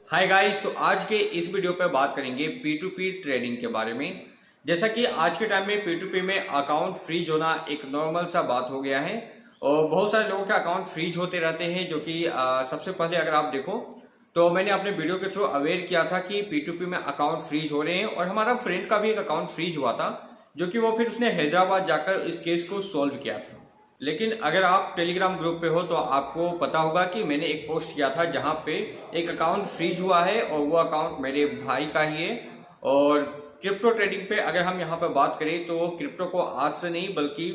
Hi guys, तो आज के इस वीडियो पे बात करेंगे P2P ट्रेडिंग के बारे में। जैसा कि आज के टाइम में P2P में अकाउंट फ्रीज होना एक नॉर्मल सा बात हो गया है और बहुत सारे लोगों के अकाउंट फ्रीज होते रहते हैं। जो कि सबसे पहले अगर आप देखो तो मैंने अपने वीडियो के थ्रू अवेयर किया था कि P2P में अकाउंट फ्रीज हो रहे हैं और हमारा फ्रेंड का भी एक अकाउंट फ्रीज हुआ था, जो कि वो फिर उसने हैदराबाद जाकर इस केस को सॉल्व किया था। लेकिन अगर आप टेलीग्राम ग्रुप पे हो तो आपको पता होगा कि मैंने एक पोस्ट किया था जहां पे एक अकाउंट फ्रीज हुआ है और वो अकाउंट मेरे भाई का ही है। और क्रिप्टो ट्रेडिंग पे अगर हम यहाँ पे बात करें तो वो क्रिप्टो को आज से नहीं बल्कि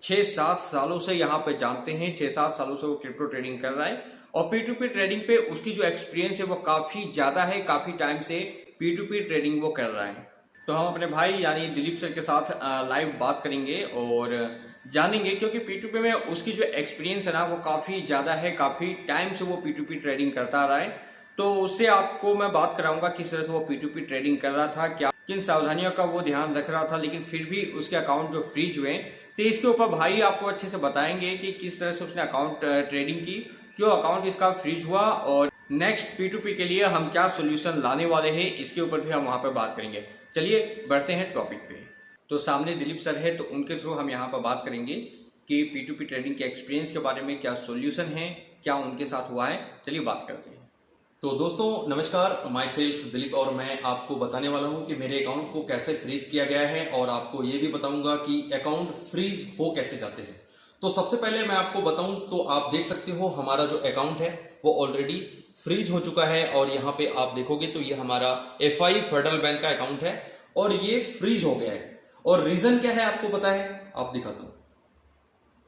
6-7 सालों से यहाँ पे जानते हैं। 6-7 सालों से वो क्रिप्टो ट्रेडिंग कर रहा है और P2P ट्रेडिंग पे उसकी जो एक्सपीरियंस है वो काफी ज्यादा है। काफी टाइम से P2P ट्रेडिंग वो कर रहा है। तो हम अपने भाई यानी दिलीप सर के साथ लाइव बात करेंगे और जानेंगे, क्योंकि P2P में उसकी जो एक्सपीरियंस है ना वो काफ़ी ज़्यादा है। काफ़ी टाइम से वो P2P ट्रेडिंग करता आ रहा है। तो उससे आपको मैं बात कराऊंगा किस तरह से वो P2P ट्रेडिंग कर रहा था, क्या किन सावधानियों का वो ध्यान रख रहा था, लेकिन फिर भी उसके अकाउंट जो फ्रीज हुए। तो इसके ऊपर भाई आपको अच्छे से बताएंगे कि किस तरह से उसने अकाउंट ट्रेडिंग की, क्यों अकाउंट इसका फ्रीज हुआ और नेक्स्ट P2P के लिए हम क्या सोल्यूशन लाने वाले हैं, इसके ऊपर भी हम वहाँ पर बात करेंगे। चलिए बढ़ते हैं टॉपिक पे। तो सामने दिलीप सर है, तो उनके थ्रू हम यहाँ पर बात करेंगे कि P2P ट्रेडिंग के एक्सपीरियंस के बारे में क्या सॉल्यूशन है, क्या उनके साथ हुआ है। चलिए बात करते हैं। तो दोस्तों नमस्कार, माई सेल्फ दिलीप और मैं आपको बताने वाला हूं कि मेरे अकाउंट को कैसे फ्रीज किया गया है और आपको ये भी बताऊंगा कि अकाउंट फ्रीज हो कैसे जाते हैं। तो सबसे पहले मैं आपको बताऊं तो आप देख सकते हो हमारा जो अकाउंट है वो ऑलरेडी फ्रीज हो चुका है और यहाँ पे आप देखोगे तो ये हमारा FI फेडरल बैंक का अकाउंट है और ये फ्रीज हो गया है। और रीजन क्या है आपको पता है, आप दिखाता हूं।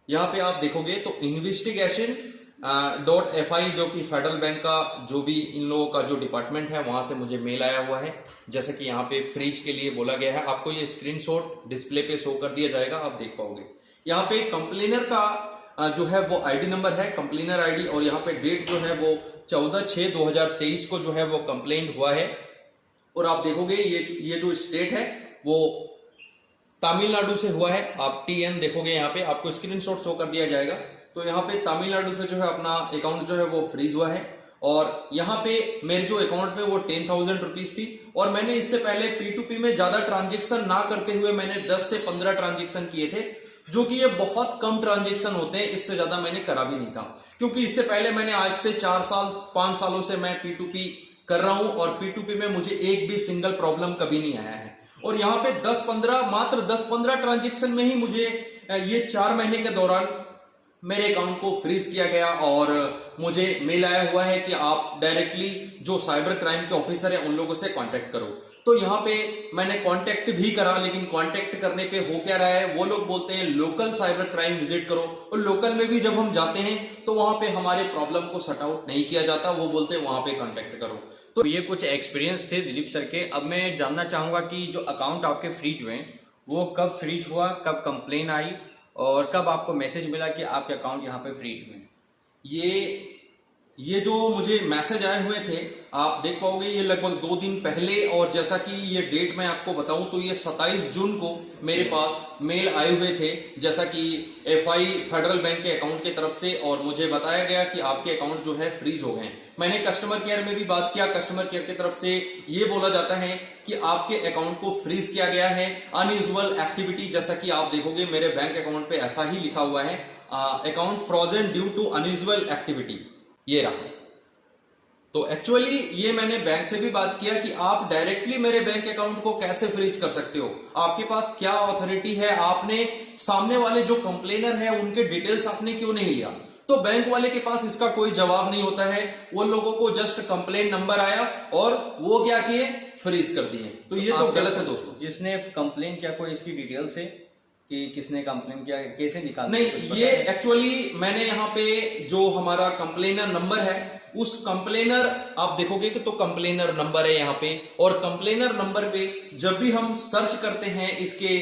यहाँ पे आप देखोगे तो इन्वेस्टिगेशन .FI जो कि फेडरल बैंक का जो भी इन लोगों का जो डिपार्टमेंट है वहां से मुझे मेल आया हुआ है, जैसे कि यहाँ पे फ्रीज के लिए बोला गया है। आपको ये स्क्रीनशॉट डिस्प्ले पे शो कर दिया जाएगा, आप देख पाओगे। यहाँ पे कंप्लेनर का जो है वो ID नंबर है, कंप्लेनर ID, और यहाँ पे डेट जो है वो 14/6/2023 को जो है वो कंप्लेन हुआ है। और आप देखोगे ये जो स्टेट है वो तमिलनाडु से हुआ है। आप TN देखोगे, यहाँ पे आपको स्क्रीनशॉट शो कर दिया जाएगा। तो यहाँ पे तमिलनाडु से जो है अपना अकाउंट जो है वो फ्रीज हुआ है और यहाँ पे मेरे जो अकाउंट में वो 10,000 रुपीज थी और मैंने इससे पहले P2P में ज्यादा ट्रांजेक्शन ना करते हुए मैंने 10 से 15 ट्रांजेक्शन किए थे, जो कि ये बहुत कम ट्रांजेक्शन होते हैं। इससे ज्यादा मैंने करा भी नहीं था, क्योंकि इससे पहले मैंने आज से 4-5 सालों से मैं P2P कर रहा हूं और P2P में मुझे एक भी सिंगल प्रॉब्लम कभी नहीं आया है। और यहाँ पे मात्र 10-15 ट्रांजेक्शन में ही मुझे ये 4 महीने के दौरान मेरे अकाउंट को फ्रीज किया गया और मुझे मेल आया हुआ है कि आप डायरेक्टली जो साइबर क्राइम के ऑफिसर है उन लोगों से कांटेक्ट करो। तो यहाँ पे मैंने कांटेक्ट भी करा, लेकिन कांटेक्ट करने पे हो क्या रहा है, वो लोग बोलते हैं लोकल साइबर क्राइम विजिट करो, और लोकल में भी जब हम जाते हैं तो वहां पे हमारे प्रॉब्लम को सॉर्ट आउट नहीं किया जाता। वो बोलते हैं वहां पे कांटेक्ट करो। तो ये कुछ एक्सपीरियंस थे दिलीप सर के। अब मैं जानना चाहूंगा कि जो अकाउंट आपके फ्रीज हुए वो कब फ्रीज हुआ, कब कंप्लेन आई और कब आपको मैसेज मिला कि आपके अकाउंट यहाँ पे फ्रीज हुए। ये जो मुझे मैसेज आए हुए थे आप देख पाओगे, ये लगभग 2 दिन पहले, और जैसा कि ये डेट मैं आपको बताऊं तो ये 27 जून को मेरे पास मेल आए हुए थे, जैसा कि FI फेडरल बैंक के अकाउंट की तरफ से, और मुझे बताया गया कि आपके अकाउंट जो है फ्रीज हो गए। मैंने कस्टमर केयर में भी बात किया, कस्टमर केयर की तरफ से ये बोला जाता है कि आपके अकाउंट को फ्रीज किया गया है, अनयूजुअल एक्टिविटी। जैसा कि आप देखोगे मेरे बैंक अकाउंट पे ऐसा ही लिखा हुआ है, account frozen due to unusual activity, ये रहा। तो एक्चुअली ये मैंने बैंक से भी बात किया कि आप डायरेक्टली मेरे बैंक अकाउंट को कैसे फ्रीज कर सकते हो, आपके पास क्या अथॉरिटी है, आपने सामने वाले जो कंप्लेनर है उनके डिटेल्स आपने क्यों नहीं लिया। तो बैंक वाले के पास इसका कोई जवाब नहीं होता है, वो लोगों को जस्ट कंप्लेन नंबर आया और वो क्या किए, फ्रीज कर दिए। तो ये तो गलत है दोस्तों। जिसने कंप्लेन किया कोई इसकी डिटेल्स है कि किसने कंप्लेन किया, कैसे निकाला? नहीं, ये एक्चुअली मैंने यहाँ पे जो हमारा कंप्लेनर नंबर है उस कंप्लेनर आप देखोगे कि तो कंप्लेनर नंबर है यहाँ पे, और कंप्लेनर नंबर पे जब भी हम सर्च करते हैं इसके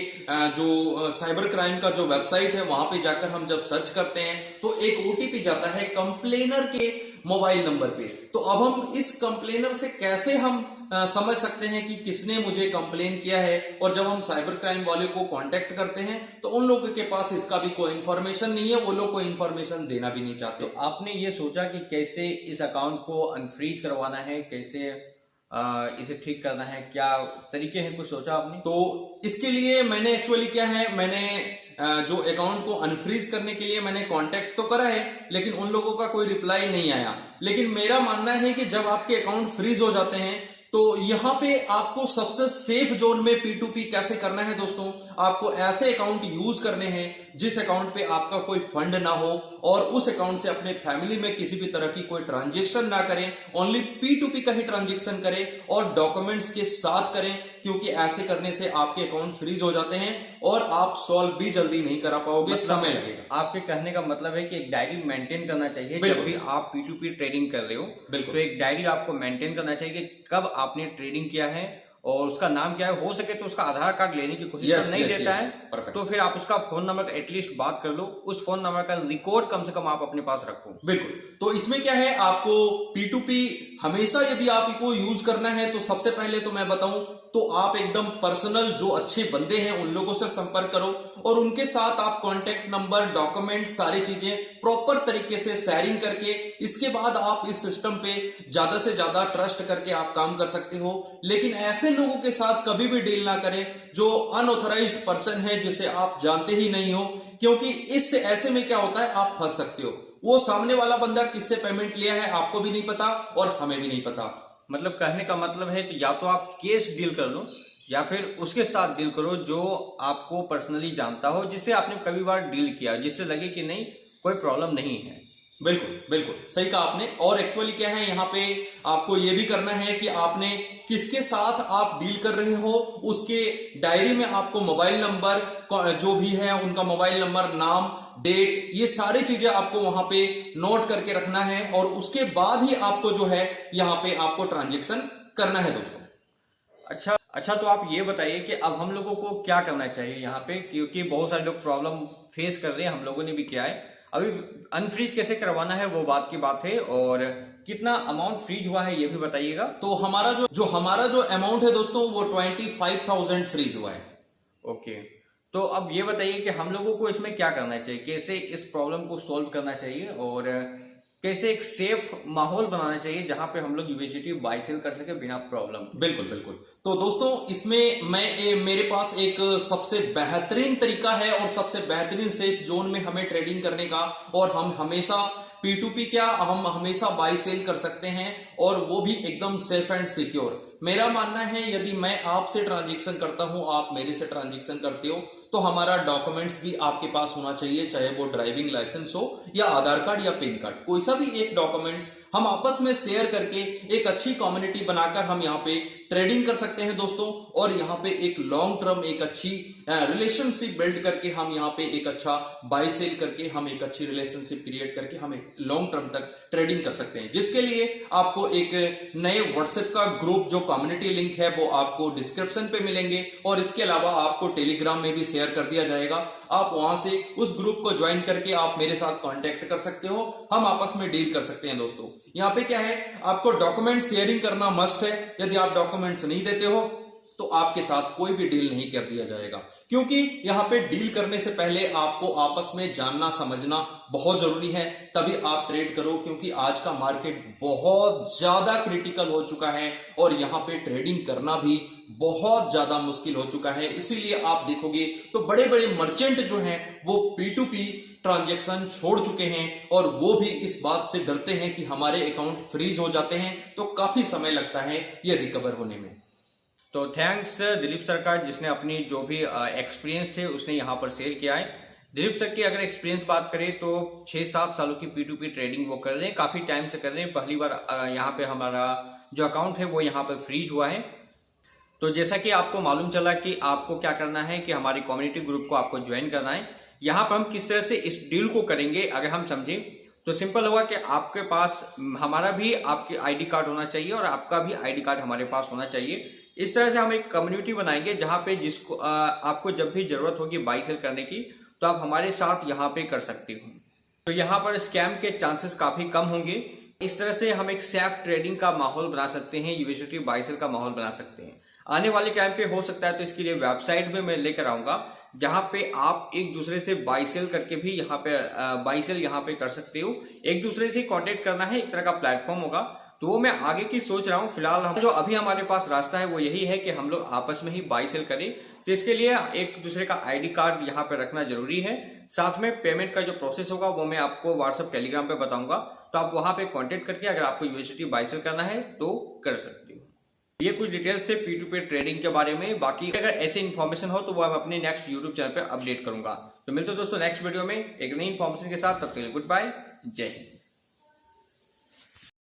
जो साइबर क्राइम का जो वेबसाइट है वहां पे जाकर हम जब सर्च करते हैं तो एक OTP जाता है कंप्लेनर के मोबाइल नंबर पे। तो अब हम इस कंप्लेनर से कैसे हम समझ सकते हैं कि किसने मुझे कंप्लेन किया है, और जब हम साइबर क्राइम वाले को कांटेक्ट करते हैं तो उन लोगों के पास इसका भी कोई इंफॉर्मेशन नहीं है, वो लोग कोई इंफॉर्मेशन देना भी नहीं चाहते। तो आपने ये सोचा कि कैसे इस अकाउंट को अनफ्रीज करवाना है, कैसे इसे ठीक करना है, क्या तरीके हैं, कुछ सोचा आपने? तो इसके लिए मैंने एक्चुअली क्या है, मैंने जो अकाउंट को अनफ्रीज करने के लिए मैंने कांटेक्ट तो करा है, लेकिन उन लोगों का कोई रिप्लाई नहीं आया। लेकिन मेरा मानना है कि जब आपके अकाउंट फ्रीज हो जाते हैं तो यहां पे आपको सबसे सेफ जोन में P2P कैसे करना है दोस्तों, आपको ऐसे अकाउंट यूज करने हैं जिस अकाउंट पे आपका कोई फंड ना हो, और उस अकाउंट से अपने फैमिली में किसी भी तरह की कोई ट्रांजैक्शन ना करें, ओनली P2P का ही ट्रांजैक्शन करें और डॉक्यूमेंट्स के साथ करें, क्योंकि ऐसे करने से आपके अकाउंट फ्रीज हो जाते हैं और आप सॉल्व भी जल्दी नहीं करा पाओगे, समय लगेगा। आपके कहने का मतलब है कि एक डायरी मेंटेन करना चाहिए जब भी आप P2P ट्रेडिंग कर रहे हो। बिल्कुल। तो एक डायरी आपको मेंटेन करना चाहिए कि कब आपने ट्रेडिंग किया है और उसका नाम क्या है। हो सके तो उसका आधार कार्ड लेने की कोशिश Yes, नहीं yes, देता yes. है Perfect. तो फिर आप उसका फोन नंबर एटलीस्ट बात कर लो, उस फोन नंबर का रिकॉर्ड कम से कम आप अपने पास रखो। बिल्कुल। तो इसमें क्या है, आपको P2P हमेशा यदि आपको यूज करना है तो सबसे पहले तो मैं बताऊं तो आप एकदम पर्सनल जो अच्छे बंदे हैं उन लोगों से संपर्क करो और उनके साथ आप कॉन्टेक्ट नंबर, डॉक्यूमेंट, सारी चीजें प्रॉपर तरीके से शेयरिंग करके इसके बाद आप इस सिस्टम पे ज्यादा से ज्यादा ट्रस्ट करके आप काम कर सकते हो। लेकिन ऐसे लोगों के साथ कभी भी डील ना करें जो अनऑथराइज्ड पर्सन है, जिसे आप जानते ही नहीं हो, क्योंकि इससे ऐसे में क्या होता है, आप फंस सकते हो। वो सामने वाला बंदा किससे पेमेंट लिया है आपको भी नहीं पता और हमें भी नहीं पता। मतलब कहने का मतलब है तो या तो आप केस डील कर लो या फिर उसके साथ डील करो जो आपको पर्सनली जानता हो, जिससे आपने कभी बार डील किया, जिससे लगे कि नहीं कोई प्रॉब्लम नहीं है। बिल्कुल बिल्कुल सही कहा आपने। और एक्चुअली क्या है, यहाँ पे आपको ये भी करना है कि आपने किसके साथ आप डील कर रहे हो उसके डायरी में आपको मोबाइल नंबर जो भी है उनका मोबाइल नंबर, नाम, डेट, ये सारी चीजें आपको वहां पे नोट करके रखना है और उसके बाद ही आपको जो है यहाँ पे आपको ट्रांजेक्शन करना है दोस्तों। अच्छा तो आप ये बताइए कि अब हम लोगों को क्या करना चाहिए यहाँ पे, क्योंकि बहुत सारे लोग प्रॉब्लम फेस कर रहे हैं, हम लोगों ने भी किया है। अभी अनफ्रीज कैसे करवाना है वो बात की बात है, और कितना अमाउंट फ्रीज हुआ है ये भी बताइएगा। तो हमारा जो अमाउंट है दोस्तों वो 25,000 फ्रीज हुआ है। ओके, तो अब ये बताइए कि हम लोगों को इसमें क्या करना चाहिए, कैसे इस प्रॉब्लम को सॉल्व करना चाहिए और कैसे एक सेफ माहौल बनाना चाहिए जहां पे हम लोग यूएसडीटी बाय सेल कर सके बिना प्रॉब्लम। बिल्कुल बिल्कुल। तो दोस्तों इसमें मेरे पास एक सबसे बेहतरीन तरीका है और सबसे बेहतरीन सेफ जोन में हमें ट्रेडिंग करने का, और हम हमेशा P2P क्या हम हमेशा बाय सेल कर सकते हैं और वो भी एकदम सेफ एंड सिक्योर। मेरा मानना है यदि मैं आपसे ट्रांजैक्शन करता हूं, आप मेरे से ट्रांजैक्शन करते हो, तो हमारा डॉक्यूमेंट्स भी आपके पास होना चाहिए, चाहे वो ड्राइविंग लाइसेंस हो या आधार कार्ड या पैन कार्ड, कोई सा भी एक डॉक्यूमेंट्स हम आपस में शेयर करके एक अच्छी कम्युनिटी बनाकर हम यहाँ पे ट्रेडिंग कर सकते हैं दोस्तों। और यहाँ पे एक लॉन्ग टर्म एक अच्छी रिलेशनशिप बिल्ड करके हम यहाँ पे एक अच्छा बाय सेल करके हम एक अच्छी रिलेशनशिप क्रिएट करके हम एक लॉन्ग टर्म तक ट्रेडिंग कर सकते हैं, जिसके लिए आपको एक नए व्हाट्सएप का ग्रुप जो कम्युनिटी लिंक है वो आपको डिस्क्रिप्शन पे मिलेंगे, और इसके अलावा आपको टेलीग्राम में भी शेयर कर दिया जाएगा। आप वहां से उस ग्रुप को ज्वाइन करके आप मेरे साथ कांटेक्ट कर सकते हो, हम आपस में डील कर सकते हैं दोस्तों। यहाँ पे क्या है, आपको डॉक्यूमेंट शेयरिंग करना मस्ट है। यदि आप डॉक्यूमेंट्स नहीं देते हो तो आपके साथ कोई भी डील नहीं कर दिया जाएगा, क्योंकि यहाँ पे डील करने से पहले आपको आपस में जानना समझना बहुत जरूरी है, तभी आप ट्रेड करो। क्योंकि आज का मार्केट बहुत ज्यादा क्रिटिकल हो चुका है और यहाँ पे ट्रेडिंग करना भी बहुत ज्यादा मुश्किल हो चुका है। इसीलिए आप देखोगे तो बड़े बड़े मर्चेंट जो हैं वो P2P ट्रांजैक्शन छोड़ चुके हैं, और वो भी इस बात से डरते हैं कि हमारे अकाउंट फ्रीज हो जाते हैं, तो काफी समय लगता है ये रिकवर होने में। तो थैंक्स दिलीप सर का, जिसने अपनी जो भी एक्सपीरियंस थे उसने यहाँ पर शेयर किया है। दिलीप सर की अगर एक्सपीरियंस बात करें तो 6-7 सालों की P2P ट्रेडिंग वो कर रहे हैं, काफ़ी टाइम से कर रहे हैं। पहली बार यहाँ पे हमारा जो अकाउंट है वो यहाँ पर फ्रीज हुआ है। तो जैसा कि आपको मालूम चला कि आपको क्या करना है कि हमारी कम्युनिटी ग्रुप को आपको ज्वाइन करना है। यहाँ पर हम किस तरह से इस डील को करेंगे अगर हम समझें तो सिंपल होगा कि आपके पास हमारा भी आपके आईडी कार्ड होना चाहिए और आपका भी आईडी कार्ड हमारे पास होना चाहिए। इस तरह से हम एक कम्युनिटी बनाएंगे जहाँ पे जिसको आपको जब भी जरूरत होगी बाई सेल करने की तो आप हमारे साथ यहाँ पे कर सकते हो। तो यहाँ पर स्कैम के चांसेस काफ़ी कम होंगे, इस तरह से हम एक सेफ ट्रेडिंग का माहौल बना सकते हैं, यूएसडी बाय सेल का माहौल बना सकते हैं। आने वाले टाइम पे हो सकता है तो इसके लिए वेबसाइट में मैं लेकर आऊंगा जहां पे आप एक दूसरे से बाय सेल करके भी यहाँ पे बाय सेल यहाँ पे कर सकते हो। एक दूसरे से कांटेक्ट करना है, एक तरह का प्लेटफॉर्म होगा। तो वो मैं आगे की सोच रहा हूँ। फिलहाल हम जो अभी हमारे पास रास्ता है वो यही है कि हम लोग आपस में ही बाय सेल करें। तो इसके लिए एक दूसरे का आईडी कार्ड यहाँ पे रखना जरूरी है। साथ में पेमेंट का जो प्रोसेस होगा वो मैं आपको व्हाट्सएप टेलीग्राम पे बताऊंगा, तो आप वहां पे कांटेक्ट करके अगर आपको यूएसडी बाय सेल करना है तो कर सकते हो। ये कुछ डिटेल्स थे P2P ट्रेडिंग के बारे में। बाकी अगर ऐसे इन्फॉर्मेशन हो तो वो मैं अपने नेक्स्ट यूट्यूब चैनल पे अपडेट करूंगा। तो मिलते हैं दोस्तों नेक्स्ट वीडियो में एक नई इन्फॉर्मेशन के साथ। तब तक के लिए गुड बाय, जय हिंद।